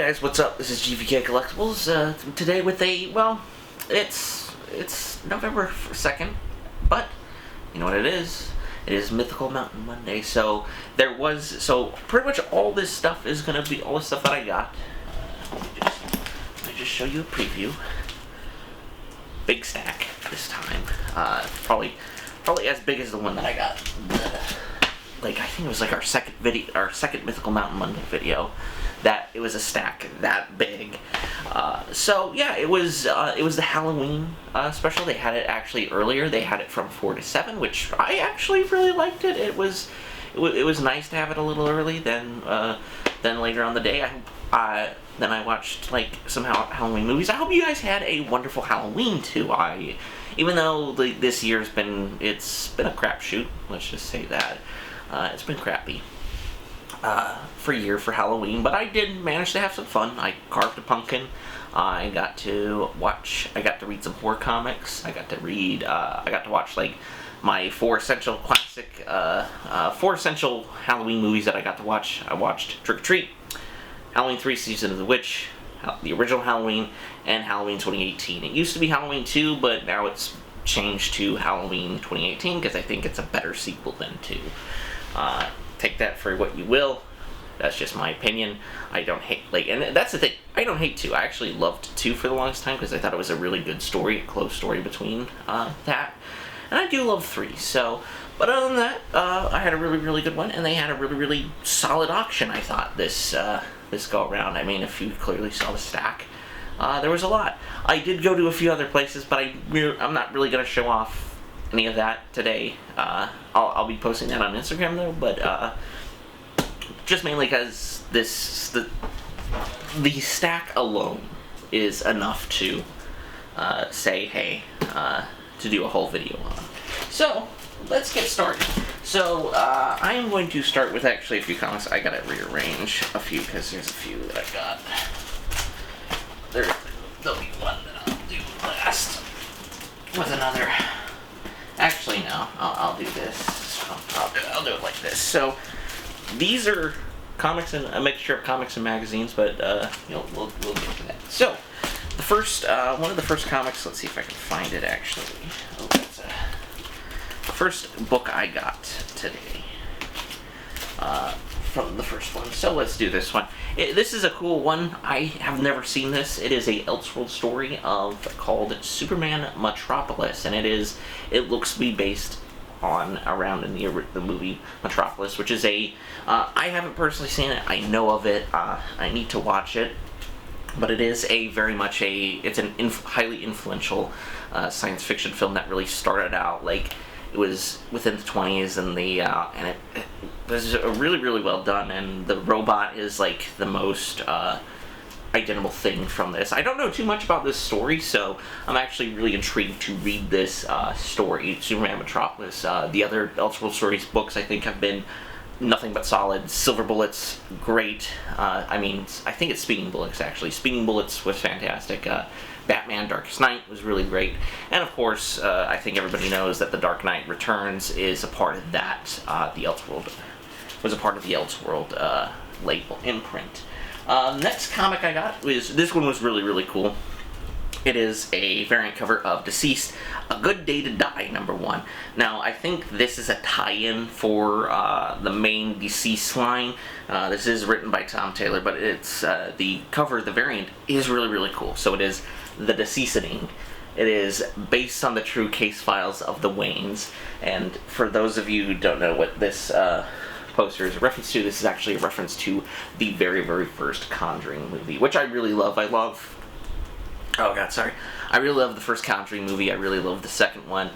guys, what's up? This is GVKCollectibles, today with a, well, it's November 2nd, but you know what it is? It is Mythical Mountain Monday, so pretty much all this stuff is gonna be, all the stuff that I got. Let me just show you a preview. Big stack this time, probably as big as the one that I got. Like, I think it was like our second Mythical Mountain Monday video. That it was a stack that big. So yeah, it was the Halloween special. They had it actually earlier. They had it from 4 to 7, which I actually really liked it. It was nice to have it a little early than later on the day. Then I watched like some Halloween movies. I hope you guys had a wonderful Halloween too. Even though this year's been a crapshoot. Let's just say that it's been crappy. For Halloween, but I did manage to have some fun. I carved a pumpkin. I got to read some horror comics. I got to watch like my four essential Halloween movies that I got to watch. I watched Trick or Treat, Halloween 3: Season of the Witch, the original Halloween, and Halloween 2018. It used to be Halloween 2, but now it's changed to Halloween 2018 because I think it's a better sequel than 2. Take that for what you will. That's just my opinion. I don't hate, and that's the thing, I don't hate 2. I actually loved 2 for the longest time because I thought it was a really good story, a close story between that. And I do love 3, so, but other than that, I had a really, really good one, and they had a really, really solid auction, I thought, this go around. I mean, if you clearly saw the stack, there was a lot. I did go to a few other places, but I'm not really going to show off any of that today. I'll be posting that on Instagram though, but just mainly because the stack alone is enough to say hey, to do a whole video on. So let's get started. So I am going to start with actually a few comics. I gotta rearrange a few because there's a few that I got. There'll be one that I'll do last with another. Actually, no. I'll do this. I'll do it like this. So, these are comics and a mixture of comics and magazines, but we'll get to that. So, the first one of the first comics. Let's see if I can find it. Actually, that's the first book I got today. From the first one. So let's do this one. This is a cool one. I have never seen this. It is a Elseworld story called Superman Metropolis, and it looks to be based around in the movie Metropolis, which is I haven't personally seen it. I know of it. I need to watch it, but it is it's an highly influential science fiction film that really started out like. It was within the 20s, and it was really, really well done. And the robot is like the most identifiable thing from this. I don't know too much about this story, so I'm actually really intrigued to read this story, Superman Metropolis. The other Elseworld Stories books I think have been nothing but solid. Silver Bullets, great. I think it's Speeding Bullets actually. Speeding Bullets was fantastic. Batman Darkest Knight was really great. And of course, I think everybody knows that The Dark Knight Returns is a part of that. The Elseworld was a part of the Elseworld label imprint. Next comic I got this one was really, really cool. It is a variant cover of Deceased, A Good Day to Die, #1. Now, I think this is a tie-in for the main Deceased line. This is written by Tom Taylor, but it's the cover, the variant, is really, really cool. So it is The Deceasing. It is based on the true case files of the Waynes. And for those of you who don't know what this poster is a reference to, this is actually a reference to the very, very first Conjuring movie, which I really love. Oh god, sorry. I really love the first Conjuring movie. I really love the second one.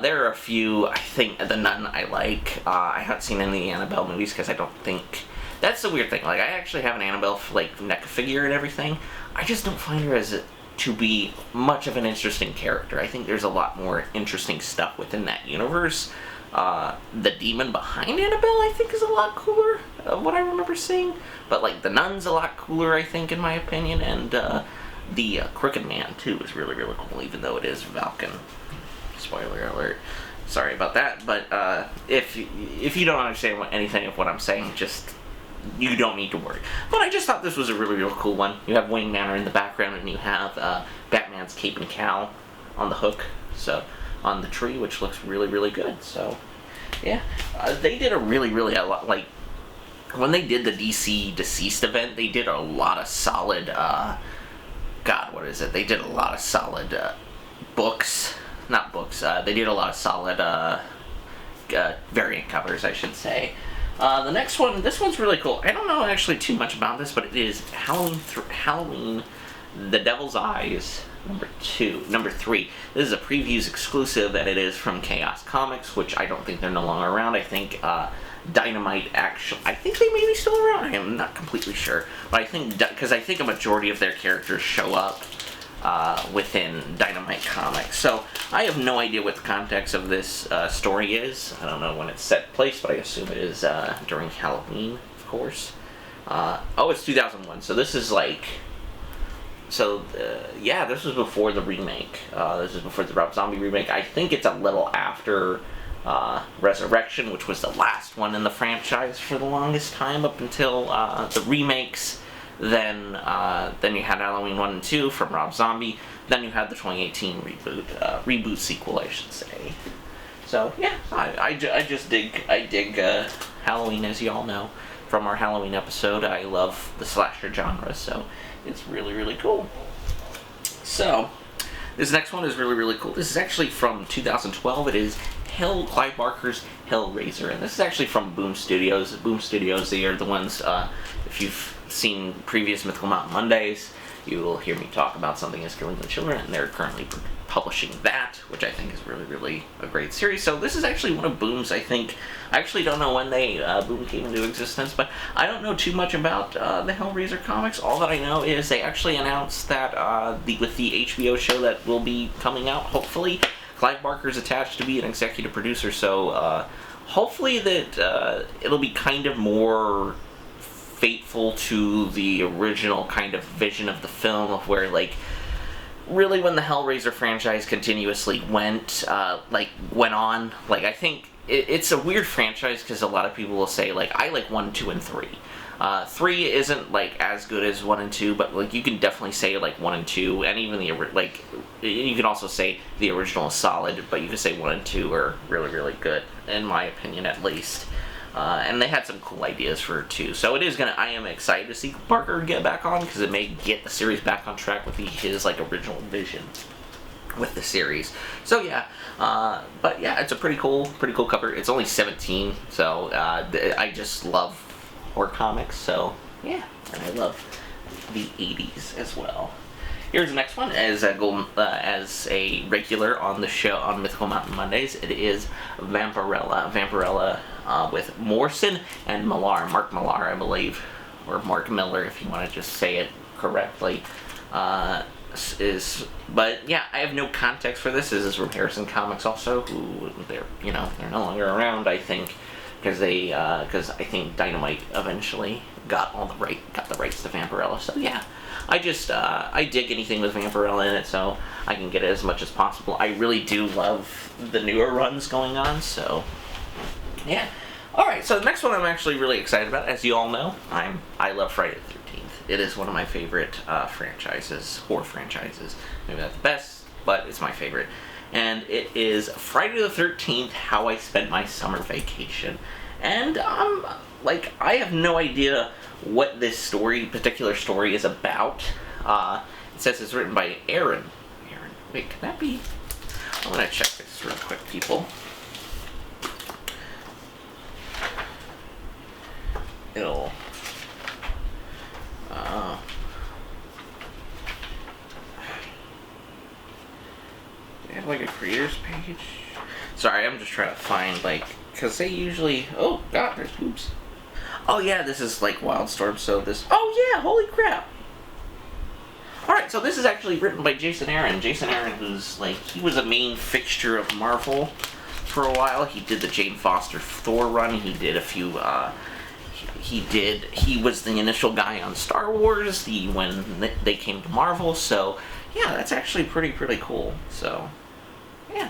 There are a few, I think, The Nun I like. I haven't seen any of the Annabelle movies because I don't think... That's the weird thing. Like, I actually have an Annabelle, neck figure and everything. I just don't find her to be much of an interesting character. I think there's a lot more interesting stuff within that universe. The demon behind Annabelle, I think, is a lot cooler, what I remember seeing. But, the Nun's a lot cooler, I think, in my opinion. And, the Crooked Man, too, is really, really cool, even though it is Valken. Spoiler alert. Sorry about that, but if you don't understand anything of what I'm saying, just you don't need to worry. But I just thought this was a really, really cool one. You have Wayne Manor in the background, and you have Batman's cape and cowl on the hook, so on the tree, which looks really, really good. So, yeah, they did a lot, like, when they did the DC Deceased event, they did a lot of solid, They did a lot of solid books. Not books, they did a lot of solid variant covers, I should say. The next one, this one's really cool. I don't know actually too much about this, but it is Halloween The Devil's Eyes number 3. This is a previews exclusive, and it is from Chaos Comics, which I don't think they're no longer around. I think Dynamite I think they may be still around. I am not completely sure, but I think because I think a majority of their characters show up within Dynamite Comics. So I have no idea what the context of this story is. I don't know when it's set place, but I assume it is during Halloween, of course. It's 2001, so this is like... yeah, this was before the remake. This is before the Rob Zombie remake. I think it's a little after Resurrection, which was the last one in the franchise for the longest time, up until the remakes. Then you had Halloween 1 and 2 from Rob Zombie. Then you had the 2018 reboot sequel, I should say. So yeah, I dig Halloween, as you all know from our Halloween episode. I love the slasher genre, so it's really, really cool. So this next one is really, really cool. This is actually from 2012. It is Clive Barker's Hellraiser, and this is actually from Boom Studios. Boom Studios, they are the ones, if you've seen previous Mythical Mountain Mondays, you will hear me talk about Something is Killing the Children, and they're currently publishing that, which I think is really, really a great series. So this is actually one of Boom's, I actually don't know when Boom came into existence, but I don't know too much about the Hellraiser comics. All that I know is they actually announced that with the HBO show that will be coming out, hopefully, Clive Barker's attached to be an executive producer, so hopefully that it'll be kind of more faithful to the original kind of vision of the film, of where, like, really when the Hellraiser franchise continuously went on, like, I think it's a weird franchise because a lot of people will say, like, I like 1, 2, and 3. 3 isn't, like, as good as 1 and 2, but, like, you can definitely say, like, 1 and 2, and even you can also say the original is solid, but you can say 1 and 2 are really, really good, in my opinion, at least. And they had some cool ideas for 2, so I am excited to see Barker get back on, because it may get the series back on track with his, like, original vision with the series. So yeah, but yeah, it's a pretty cool cover. It's only 17, so I just love horror comics, so yeah, and I love the 80s as well. Here's the next one. As a regular on the show on Mythical Mountain Mondays, it is Vampirella. Vampirella with Morrison and Millar. Mark Millar, I believe, or Mark Miller, if you want to just say it correctly. But yeah, I have no context for this. This is from Harrison Comics, also, who they're no longer around, I think, because I think Dynamite eventually got the rights to Vampirella. So yeah, I dig anything with Vampirella in it, so I can get it as much as possible. I really do love the newer runs going on, so yeah. Alright, so the next one I'm actually really excited about. As you all know, I love Friday the 13th. It is one of my favorite horror franchises. Maybe not the best, but it's my favorite. And it is Friday the 13th, How I Spent My Summer Vacation. And I have no idea what this particular story is about. It says it's written by Aaron. Wait, can that be? I'm gonna check this real quick, people. It'll. They have like a creators page. Sorry, I'm just trying to find because they usually. Oh God, there's boobs. Oh yeah, this is like Wildstorm. So this. Oh yeah, holy crap. Alright, so this is actually written by Jason Aaron. Jason Aaron, who's he was a main fixture of Marvel for a while. He did the Jane Foster Thor run. He did a few. He was the initial guy on Star Wars when they came to Marvel. So yeah, that's actually pretty cool. So yeah,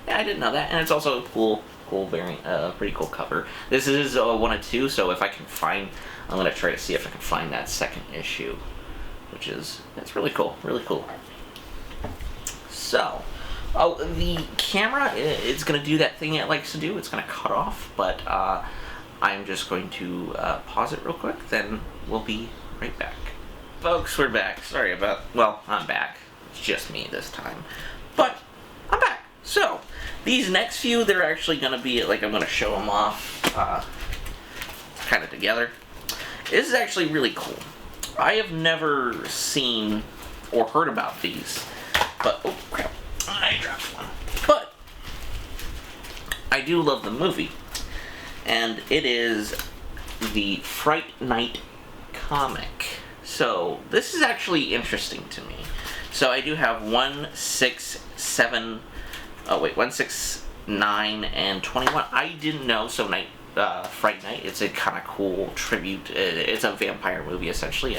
I didn't know that, and it's also a cool cool variant, pretty cool cover. This is 1 of 2, so if I can find, I'm gonna try to see if I can find that second issue, which is, it's really cool, really cool. So, the camera, it's gonna do that thing it likes to do. It's gonna cut off, but I'm just going to pause it real quick, then we'll be right back. Folks, we're back. Sorry about, well, I'm back. It's just me this time. But, I'm back. So, these next few, they're actually going to be, like, I'm going to show them off kind of together. This is actually really cool. I have never seen or heard about these, but, oh crap, I dropped one. But, I do love the movie, and it is the Fright Night comic. So, this is actually interesting to me. So, I do have 1, 6, 7, 1, 6, 9, and 21. I didn't know, so Fright Night, it's a kind of cool tribute. It's a vampire movie, essentially.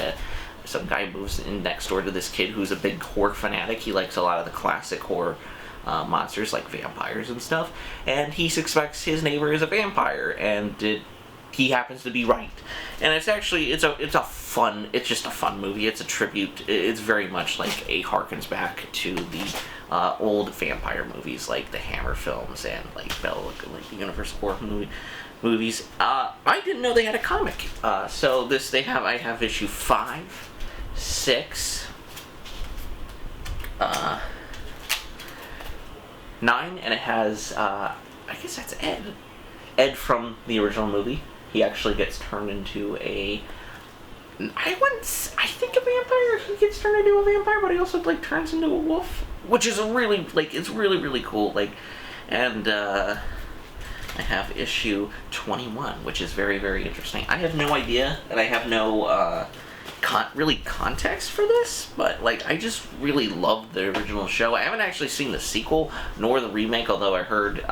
Some guy moves in next door to this kid who's a big horror fanatic. He likes a lot of the classic horror monsters, like vampires and stuff. And he suspects his neighbor is a vampire, and he happens to be right. And it's actually, it's just a fun movie. It's a tribute. It's very much like harkens back to the old vampire movies, like the Hammer films and like the Universal horror movies. I didn't know they had a comic. So I have issue 5, 6, 9, and it has, I guess that's Ed. Ed from the original movie. He actually gets turned into I think a vampire. He gets turned into a vampire, but he also turns into a wolf, which is it's really cool. And I have issue 21, which is very interesting. I have no idea, and I have no context for this, but I just really loved the original show. I haven't actually seen the sequel nor the remake, although I heard.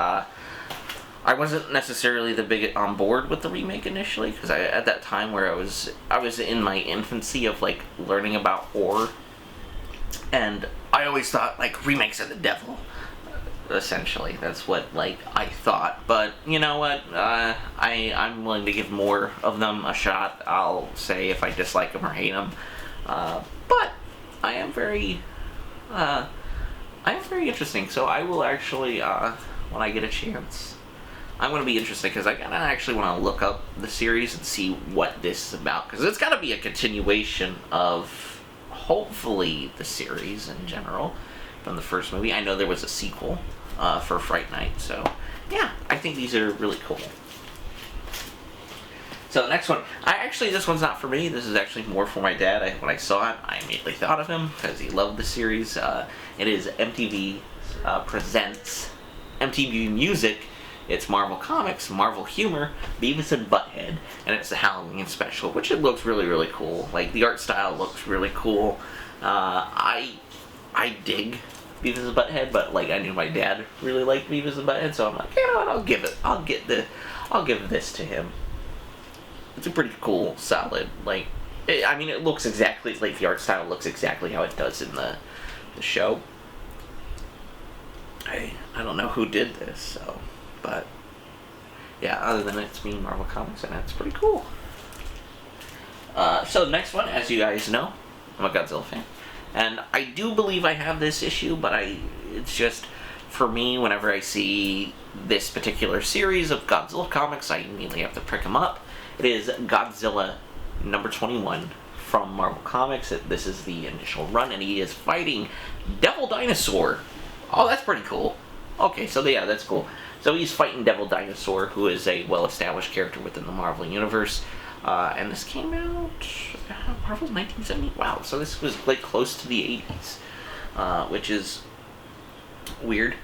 I wasn't necessarily the big on board with the remake initially, because at that time where I was in my infancy of learning about horror, and I always thought remakes are the devil. Essentially, that's what I thought. But you know what? I'm willing to give more of them a shot. I'll say if I dislike them or hate them. But I am very interesting. So I will actually when I get a chance. I'm going to be interested because I actually want to look up the series and see what this is about. Because it's got to be a continuation of, hopefully, the series in general from the first movie. I know there was a sequel for Fright Night. So, yeah, I think these are really cool. So, the next one. This one's not for me. This is actually more for my dad. When I saw it, I immediately thought of him because he loved the series. It is MTV presents MTV Music. It's Marvel Comics, Marvel Humor, Beavis and Butthead, and it's the Halloween special, which it looks really cool. The art style looks really cool. I dig Beavis and Butthead, but I knew my dad really liked Beavis and Butthead, so I'm like, you know what, I'll give this to him. It's a pretty cool, solid, it looks exactly, the art style looks exactly how it does in the show. I don't know who did this, so... But, yeah, other than it's me, Marvel Comics, and that's pretty cool. So, next one, as you guys know, I'm a Godzilla fan. And I do believe I have this issue, but it's just, for me, whenever I see this particular series of Godzilla comics, I immediately have to pick them up. It is Godzilla number 21 from Marvel Comics. This is the initial run, and he is fighting Devil Dinosaur. Oh, that's pretty cool. Okay, so yeah, that's cool. So he's fighting Devil Dinosaur, who is a well-established character within the Marvel Universe. And this came out... Marvel's 1970? Wow, so this was, close to the 80s. Which is weird.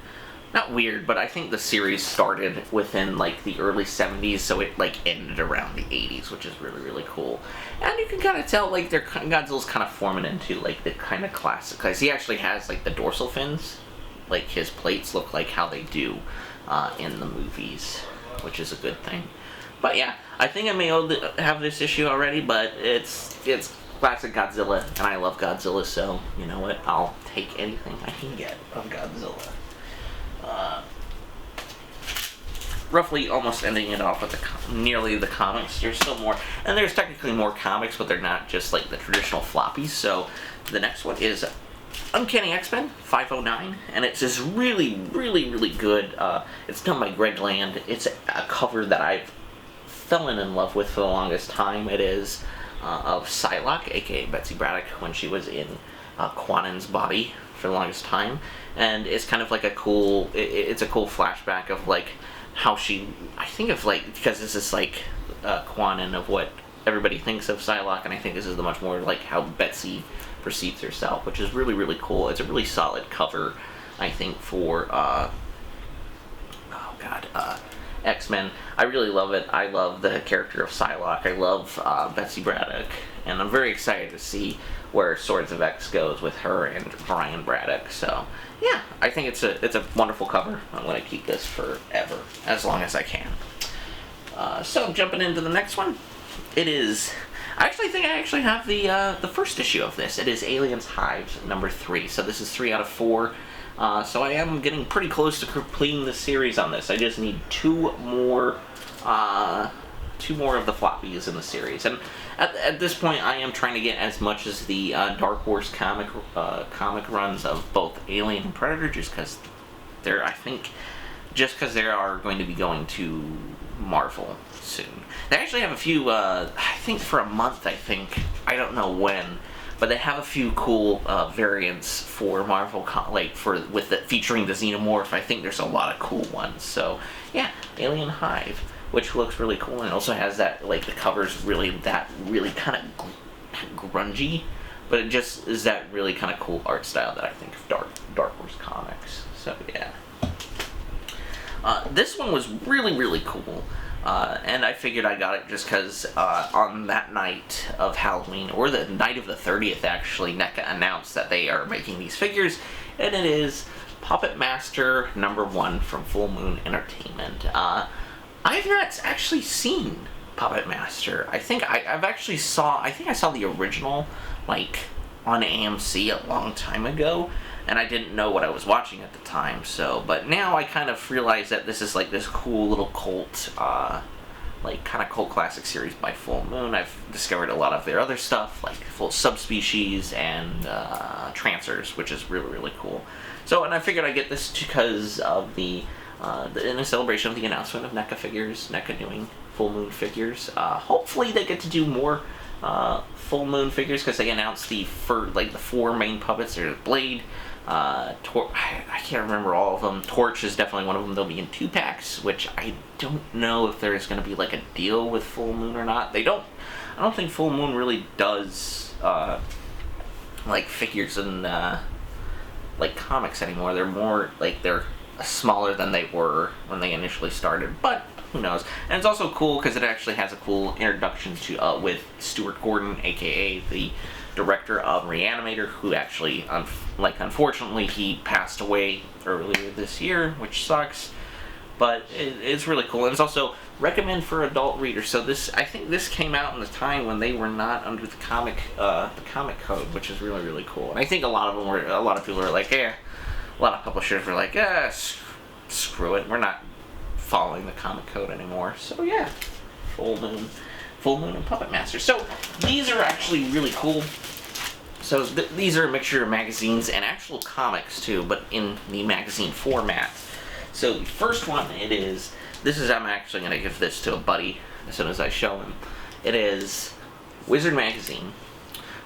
Not weird, but I think the series started within, the early 70s, so it, ended around the 80s, which is really cool. And you can kind of tell, Godzilla's kind of forming into, the kind of classic... Because he actually has, the dorsal fins. His plates look like how they do in the movies, which is a good thing. But yeah, I think I may have this issue already, but it's classic Godzilla, and I love Godzilla, so you know what? I'll take anything I can get of Godzilla. roughly almost ending it off with nearly the comics. There's still more, and there's technically more comics, but they're not just like the traditional floppies. So the next one is Uncanny X-Men 509, and it's this really, really, really good. It's done by Greg Land. It's a cover that I've fallen in love with for the longest time. It is of Psylocke, aka Betsy Braddock, when she was in Quanen's body for the longest time, and it's kind of like a cool. It's a cool flashback of like how she. I think of like, because this is like Quanen of what everybody thinks of Psylocke, and I think this is the much more like how Betsy perceives herself, which is really, really cool. It's a really solid cover, I think, for X-Men. I really love it. I love the character of Psylocke. I love Betsy Braddock, and I'm very excited to see where Swords of X goes with her and Brian Braddock. So yeah, I think it's a wonderful cover. I'm going to keep this forever, as long as I can. So jumping into the next one, it is. I actually think I actually have the first issue of this. It is Aliens Hives number 3. So this is 3 out of 4. So I am getting pretty close to completing the series on this. I just need two more of the floppies in the series. And at this point, I am trying to get as much as the Dark Horse comic runs of both Alien and Predator, just because they are going to be going to Marvel soon. They actually have a few, I think for a month, I don't know when, but they have a few cool variants for Marvel, featuring the Xenomorph. I think there's a lot of cool ones. So yeah, Alien Hive, which looks really cool, and it also has that, like, the cover's really kind of grungy, but it just is that really kind of cool art style that I think of Dark Horse Comics. So yeah. This one was really, really cool. And I figured I got it just because on that night of Halloween, or the night of the 30th actually, NECA announced that they are making these figures, and it is Puppet Master #1 from Full Moon Entertainment. I've not actually seen Puppet Master. I think I saw the original, like, on AMC a long time ago, and I didn't know what I was watching at the time. So, but now I kind of realize that this is like this cool little cult, kind of cult classic series by Full Moon. I've discovered a lot of their other stuff, like Full Subspecies and Trancers, which is really, really cool. So, and I figured I'd get this because of in a celebration of the announcement of NECA doing Full Moon figures. Hopefully they get to do more Full Moon figures, because they announced the 4 main puppets. There's Blade, I can't remember all of them. Torch is definitely one of them. They'll be in 2-packs, which I don't know if there's going to be like a deal with Full Moon or not. I don't think Full Moon really does like figures in like comics anymore. They're more like they're smaller than they were when they initially started, but who knows. And it's also cool because it actually has a cool introduction to with Stuart Gordon, aka the director of Reanimator, who actually unfortunately he passed away earlier this year, which sucks, but it's really cool. And it's also recommend for adult readers. So I think this came out in the time when they were not under the comic code, which is really, really cool. And I think a lot of people are like, a lot of publishers were like, screw it, we're not following the comic code anymore. So yeah, Full Moon and Puppet Master. So these are actually really cool. So these are a mixture of magazines and actual comics too, but in the magazine format. So the first one, I'm actually going to give this to a buddy as soon as I show him. It is Wizard Magazine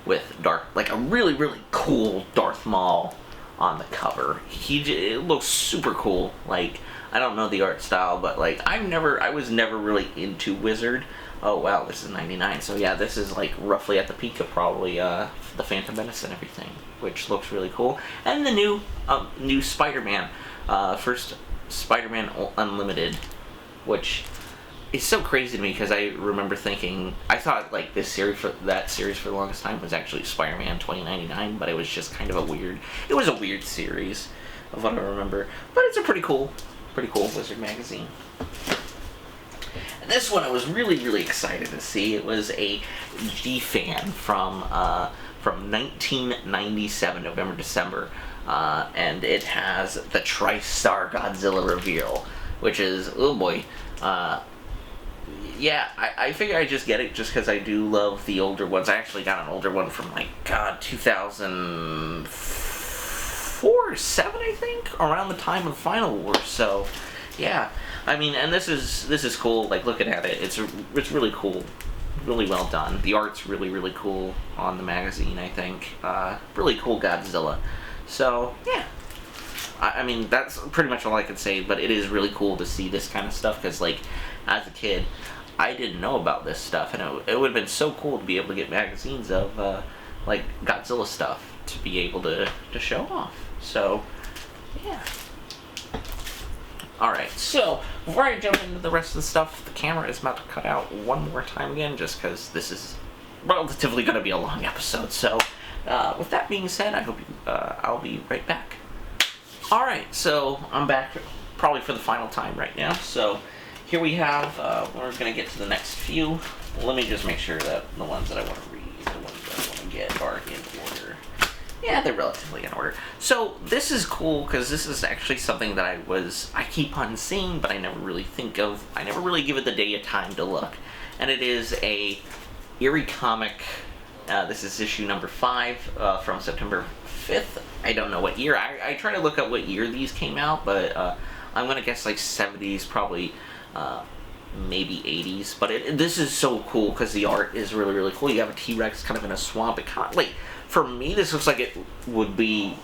with a really, really cool Darth Maul on the cover. It looks super cool. Like, I don't know the art style, but like I was never really into Wizard. Oh wow, this is 99. So yeah, this is like roughly at the peak of probably the Phantom Menace and everything, which looks really cool. And the new Spider-Man, first Spider-Man Unlimited, which is so crazy to me because I remember thinking, I thought like that series for the longest time was actually Spider-Man 2099, but it was just kind of a weird series of what I remember. But it's a pretty cool Wizard magazine. And this one I was really, really excited to see. It was a G-Fan from 1997, November, December, and it has the TriStar Godzilla reveal. which is, oh boy. Yeah, I figure I just get it just because I do love the older ones. I actually got an older one from, like, God, 2004 or 7, I think, around the time of Final Wars. So, yeah, I mean, and this is cool. Like, looking at it, it's really cool, really well done. The art's really cool on the magazine. I think really cool Godzilla. So, yeah. I mean, that's pretty much all I can say. But it is really cool to see this kind of stuff because, like, as a kid, I didn't know about this stuff, and it would have been so cool to be able to get magazines of, like, Godzilla stuff to be able to show off. So, yeah. Alright, so, before I jump into the rest of the stuff, the camera is about to cut out one more time again, just because this is relatively going to be a long episode. So, with that being said, I hope I'll be right back. Alright, so, I'm back probably for the final time right now, so... Here we have, we're going to get to the next few. Let me just make sure that the ones that I want to read, the ones that I want to get are in order. Yeah, they're relatively in order. So, this is cool, because this is actually something that I keep on seeing, but I never really think of. I never really give it the day of time to look. And it is a Eerie comic. This is issue number 5 from September 5th. I don't know what year. I try to look up what year these came out, but I'm going to guess like 70s, probably... maybe 80s, but this is so cool because the art is really cool. You have a T-Rex kind of in a swamp. It kind of, like, for me, this looks like it would be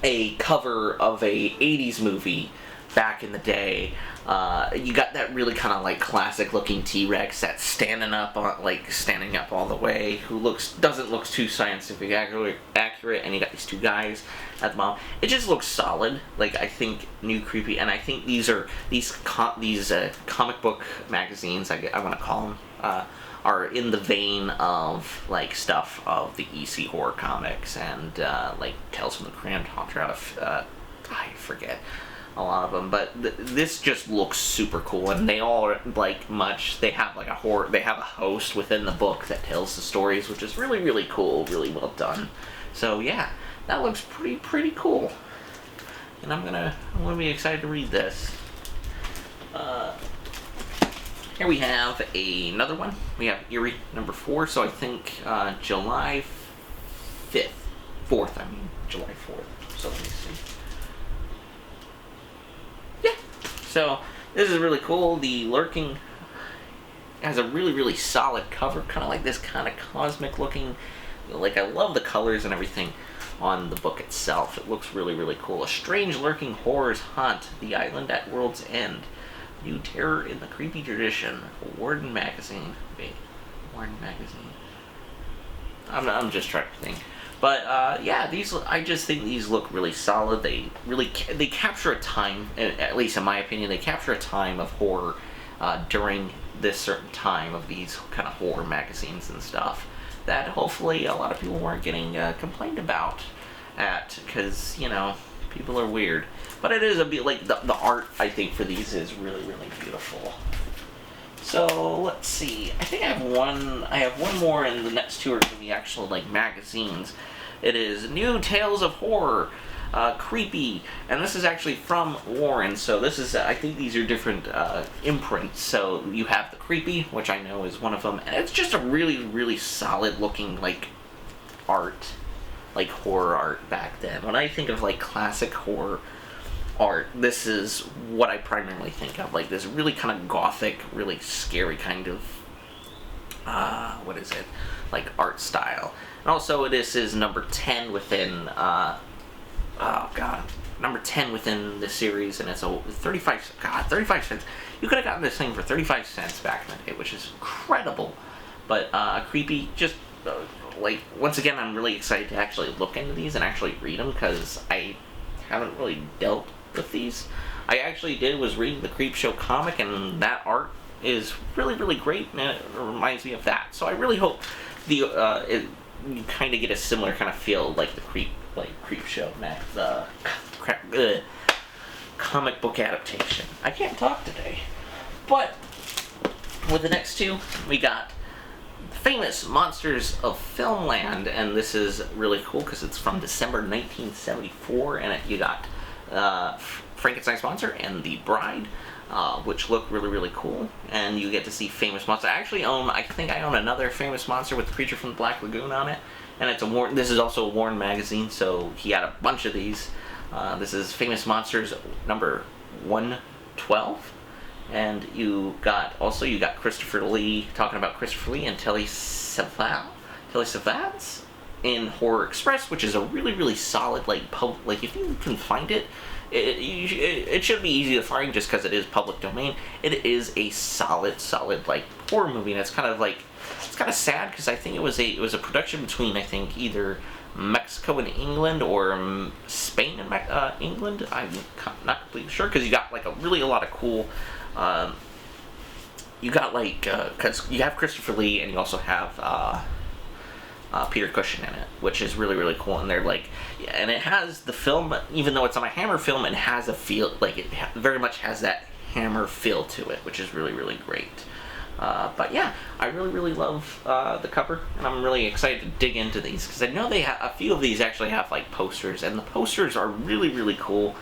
a cover of a 80s movie back in the day. You got that really kind of like classic looking T-Rex that's standing up all the way, who doesn't look too scientific accurate, and you got these two guys at the bottom. It just looks solid. Like, I think New Creepy, and I think these comic book magazines, I want to call them, are in the vein of like stuff of the EC horror comics and like Tales from the Crypt Haunter. I forget a lot of them, but this just looks super cool, and they all are like they have like they have a host within the book that tells the stories, which is really cool, really well done. So yeah, that looks pretty cool, and I'm gonna be excited to read this. Here we have another one. We have Eerie number 4, so I think July 4th, July 4th. So let me see. So, this is really cool. The Lurking has a really solid cover, kind of like this kind of cosmic looking, like, I love the colors and everything on the book itself. It looks really cool. A strange lurking horrors haunt the island at world's end. New terror in the creepy tradition. Warden Magazine. Wait, Warden Magazine. I'm just trying to think. But, yeah, I just think these look really solid. They capture a time, at least in my opinion, they capture a time of horror during this certain time of these kind of horror magazines and stuff that hopefully a lot of people weren't getting complained about because, you know, people are weird. But it is a bit like the art, I think, for these is really beautiful. So, let's see. I think I have one more, and the next two are going to be actual, like, magazines. It is New Tales of Horror, Creepy, and this is actually from Warren, so this is, I think these are different imprints. So, you have the Creepy, which I know is one of them, and it's just a really solid looking, like, art, like, horror art back then. When I think of, like, classic horror art, this is what I primarily think of, like this really kind of gothic, really scary kind of what is it, like art style. And also this is number 10 within number 10 within the series, and it's a 35 cents. You could have gotten this thing for 35 cents back in the day, which is incredible. But Creepy, just like, once again, I'm really excited to actually look into these and actually read them, because I haven't really dealt with these. I actually was reading the Creepshow comic, and that art is really great, and it reminds me of that. So I really hope you kind of get a similar kind of feel like the Creepshow comic book adaptation. I can't talk today. But with the next two, we got Famous Monsters of Filmland, and this is really cool because it's from December 1974, and you got Frankenstein's monster and the bride, which look really, really cool. And you get to see famous monsters. I think I own another famous monster with the creature from the Black Lagoon on it. And it's this is also a Warren magazine, so he had a bunch of these. This is Famous Monsters number 112. And you got Christopher Lee, talking about Christopher Lee and Telly Savalas in Horror Express, which is a really, really solid, if you can find it, it should be easy to find just because it is public domain. It is a solid, horror movie, and it's kind of sad because I think it was a production between, I think, either Mexico and England or Spain and England. I'm not completely sure, because you got a lot of cool. You got because you have Christopher Lee and you also have Peter Cushing in it, which is really, really cool. And they're and it has the film, even though it's on a Hammer film, it has a feel, it very much has that Hammer feel to it, which is really, really great. But yeah, I really, really love the cover, and I'm really excited to dig into these, because I know a few of these actually have posters, and the posters are really, really cool.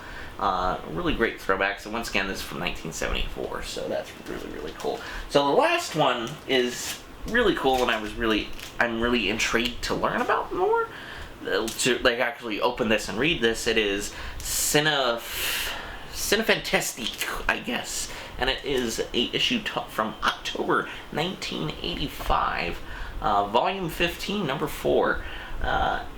Really great throwbacks, and once again, this is from 1974, so that's really, really cool. So the last one is really cool, and I'm really intrigued to learn about more, to actually open this and read this. It is Cine Fantasiatique, I guess, and it is a issue from October 1985, volume 15, number 4.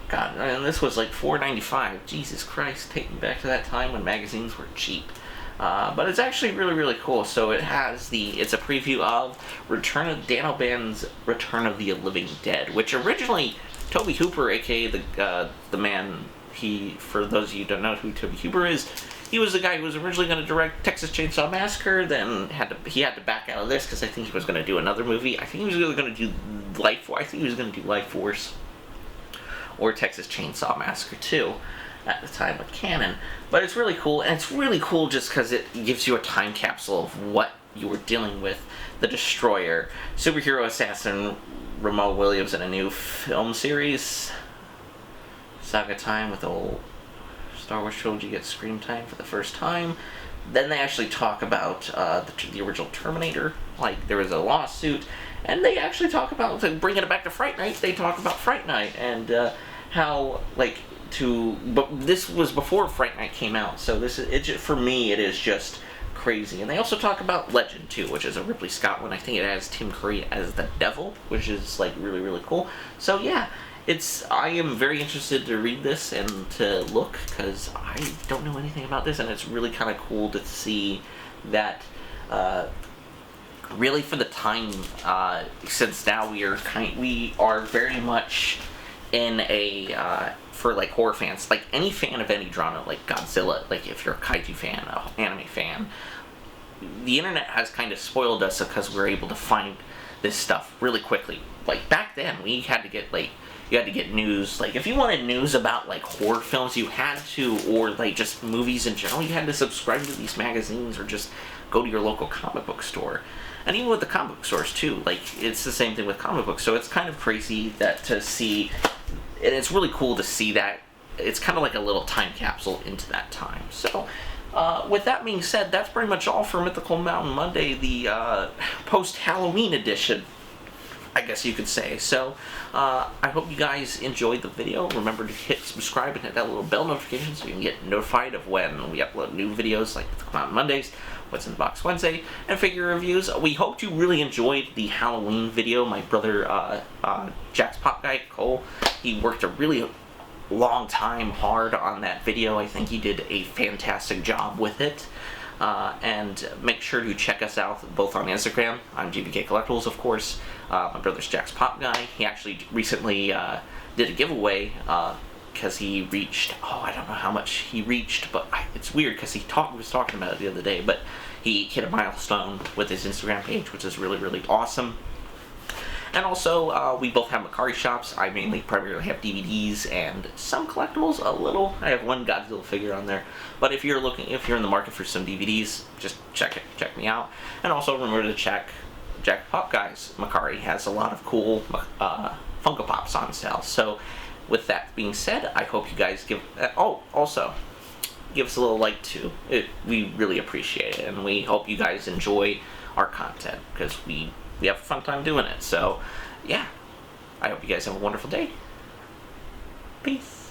God, and this was $4.95. Jesus Christ, take me back to that time when magazines were cheap. But it's actually really, really cool. So it's a preview of Dan O'Bannon's Return of the Living Dead, which originally Tobe Hooper, aka the man, for those of you who don't know who Tobe Hooper is, he was the guy who was originally going to direct Texas Chainsaw Massacre, then he had to back out of this because I think he was going to do another movie. I think he was going to do Life Force or Texas Chainsaw Massacre 2 at the time with Canon. But it's really cool, and it's really cool just because it gives you a time capsule of what you were dealing with. The Destroyer, superhero assassin Ramon Williams in a new film series. Saga time with the old Star Wars trilogy gets screen time for the first time. Then they actually talk about the original Terminator. There was a lawsuit, and they actually talk about, bringing it back to Fright Night, they talk about Fright Night, and how, but this was before Fright Night came out, so for me, it is just crazy. And they also talk about Legend, too, which is a Ripley Scott one. I think it has Tim Curry as the devil, which is, really, really cool. So, yeah, I am very interested to read this and to look, because I don't know anything about this, and it's really kind of cool to see that, really for the time, since now we are very much in a, for horror fans, any fan of any genre, Godzilla, if you're a kaiju fan, an anime fan, the internet has kind of spoiled us because we're able to find this stuff really quickly. Back then, we had to get, you had to get news, if you wanted news about, horror films, you had to, or, just movies in general, you had to subscribe to these magazines or just go to your local comic book store. And even with the comic book stores, too, it's the same thing with comic books, so it's kind of crazy to see, and it's really cool to see that. It's kind of like a little time capsule into that time. So, with that being said, that's pretty much all for Mythical Mountain Monday, the post-Halloween edition, I guess you could say. So, I hope you guys enjoyed the video. Remember to hit subscribe and hit that little bell notification so you can get notified of when we upload new videos like Mythical Mountain Mondays, What's in the Box Wednesday, and figure reviews. We hope you really enjoyed the Halloween video. My brother, Jack's Pop Guy, Cole, he worked a really long time hard on that video. I think he did a fantastic job with it. And make sure to check us out both on Instagram. I'm GVKCollectibles, of course. My brother's Jack's Pop Guy. He actually recently did a giveaway because he reached, I don't know how much he reached, but it's weird because he was talking about it the other day, but he hit a milestone with his Instagram page, which is really, really awesome. And also, we both have Mercari shops. I primarily have DVDs and some collectibles, a little. I have one Godzilla figure on there. But if you're in the market for some DVDs, just check me out. And also remember to check Jack Pop Guy's Mercari. Has a lot of cool Funko Pops on sale. So, with that being said, I hope you guys give. Also, give us a little like too. We really appreciate it, and we hope you guys enjoy our content because we have a fun time doing it. So, yeah, I hope you guys have a wonderful day. Peace.